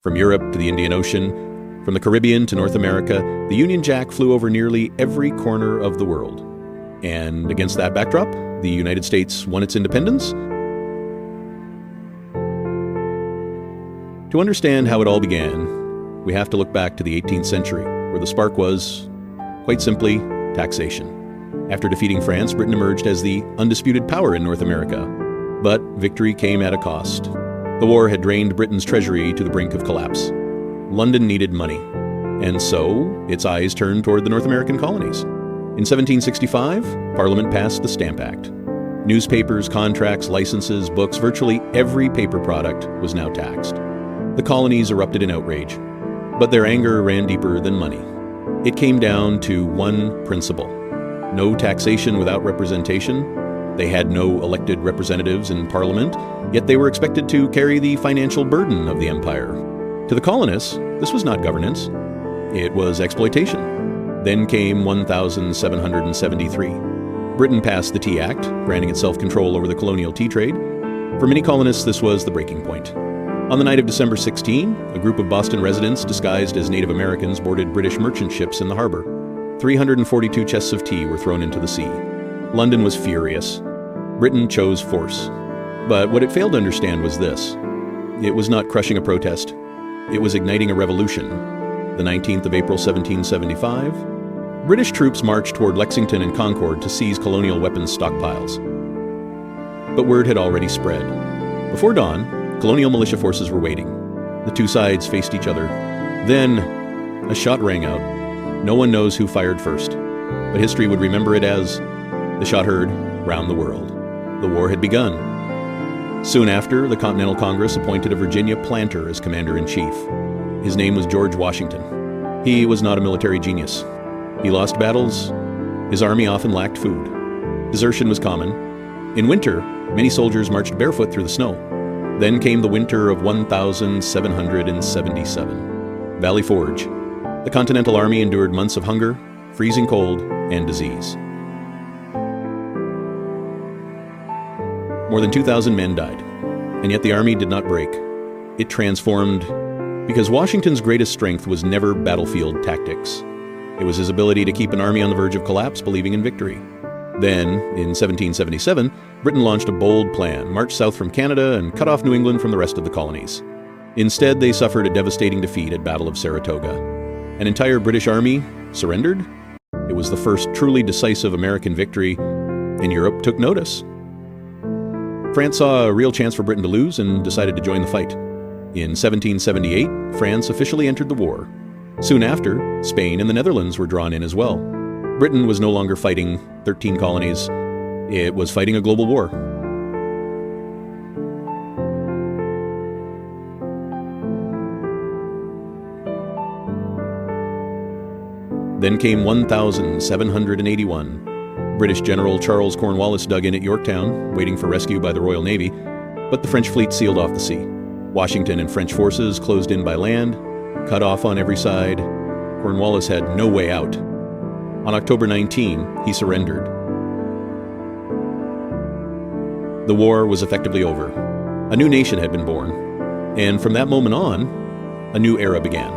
From Europe to the Indian Ocean, from the Caribbean to North America, the Union Jack flew over nearly every corner of the world. And against that backdrop, the United States won its independence. To understand how it all began, we have to look back to the 18th century, where the spark was, quite simply, taxation. After defeating France, Britain emerged as the undisputed power in North America. But victory came at a cost. The war had drained Britain's treasury to the brink of collapse. London needed money, and so its eyes turned toward the North American colonies. In 1765, Parliament passed the Stamp Act. Newspapers, contracts, licenses, books, virtually every paper product was now taxed. The colonies erupted in outrage, but their anger ran deeper than money. It came down to one principle: no taxation without representation. They had no elected representatives in Parliament, yet they were expected to carry the financial burden of the empire. To the colonists, this was not governance, it was exploitation. Then came 1773. Britain passed the Tea Act, granting itself control over the colonial tea trade. For many colonists, this was the breaking point. On the night of December 16, a group of Boston residents disguised as Native Americans boarded British merchant ships in the harbor. 342 chests of tea were thrown into the sea. London was furious. Britain chose force. But what it failed to understand was this: it was not crushing a protest. It was igniting a revolution. The 19th of April, 1775, British troops marched toward Lexington and Concord to seize colonial weapons stockpiles. But word had already spread. Before dawn, colonial militia forces were waiting. The two sides faced each other. Then, a shot rang out. No one knows who fired first, but history would remember it as the shot heard round the world. The war had begun. Soon after, the Continental Congress appointed a Virginia planter as commander-in-chief. His name was George Washington. He was not a military genius. He lost battles. His army often lacked food. Desertion was common. In winter, many soldiers marched barefoot through the snow. Then came the winter of 1777. Valley Forge. The Continental Army endured months of hunger, freezing cold, and disease. More than 2,000 men died, and yet the army did not break. It transformed, because Washington's greatest strength was never battlefield tactics. It was his ability to keep an army on the verge of collapse, believing in victory. Then, in 1777, Britain launched a bold plan, marched south from Canada, and cut off New England from the rest of the colonies. Instead, they suffered a devastating defeat at Battle of Saratoga. An entire British army surrendered. It was the first truly decisive American victory, and Europe took notice. France saw a real chance for Britain to lose and decided to join the fight. In 1778, France officially entered the war. Soon after, Spain and the Netherlands were drawn in as well. Britain was no longer fighting 13 colonies. It was fighting a global war. Then came 1781. British General Charles Cornwallis dug in at Yorktown, waiting for rescue by the Royal Navy, but the French fleet sealed off the sea. Washington and French forces closed in by land, cut off on every side. Cornwallis had no way out. On October 19, he surrendered. The war was effectively over. A new nation had been born, and from that moment on, a new era began.